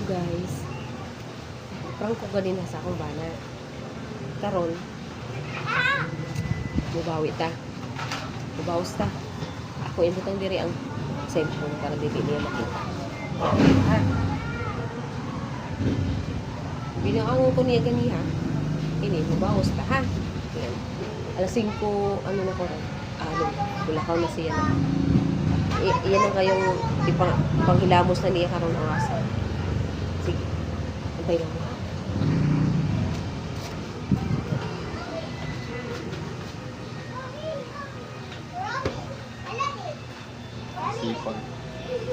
guys. Prank ko ganina sa akong bana. Karon. Mubawi ta. Mubawas ta. Ako imbutang diri ang cellphone para dili niya makita. Ha? Binaangon ko niya ganiha. Ini, mubawas ta ha. Yan. Alas 5, ano na ko rin. Bulakaw na siya na. Iyan ang kayong ipanghilamos na niya karon orasan. Sige. Antay lang mo.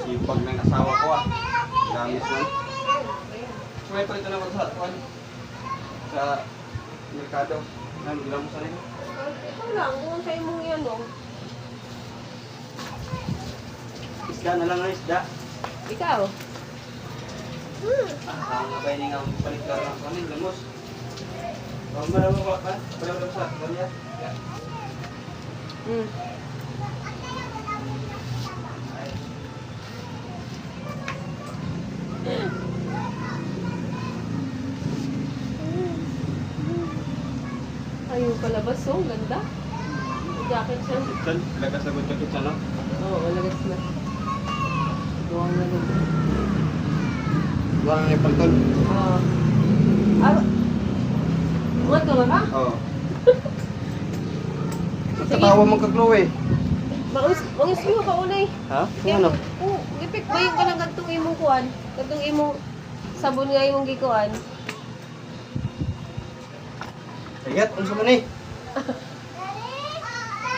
Sipag ng asawa ko ah. Gamis na. May palito na ako sa hatuan. Sa merkado. Nandilang mo sa rin. Ito lang, kung sa'yo mong yan o. Isda na lang ang isda. Ikaw? Ang nabay nga palit ka lang kanin, lamos. Marami ba ba? Marami sa hatuan niya. Ayaw palabas o, ganda. Jacket siya. Diyan, lagas na gud jacket siya no? Oo, lagas na. Buwang na ganda. Buwang ang ipantol. Oo. Mga ka ba? Oo. Nagkatawa mong kaglow eh. Mangis mo ka unay. Ha? Ano? Oo, gipik ba yung kanang gantong imong kuan? Gantong imong sabon nga imong gikuan? Ayat, unsa man eh?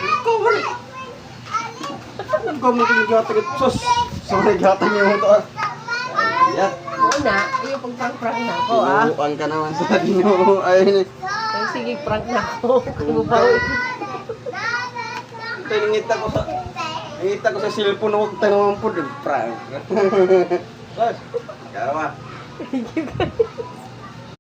Ikaw man eh. Ikaw man yung gatag at sus. Sorry, gatag niyo mo to ah. Ayat. Oo na, ayaw pag-prank na ako ah. Pinuuan ka naman sa inyo. Ayun eh. Ay, sige, prank na ako. Kumubaw. Ito nangita ko sa cellphone na huwag tayo naman po. Prank. Bas, kawa.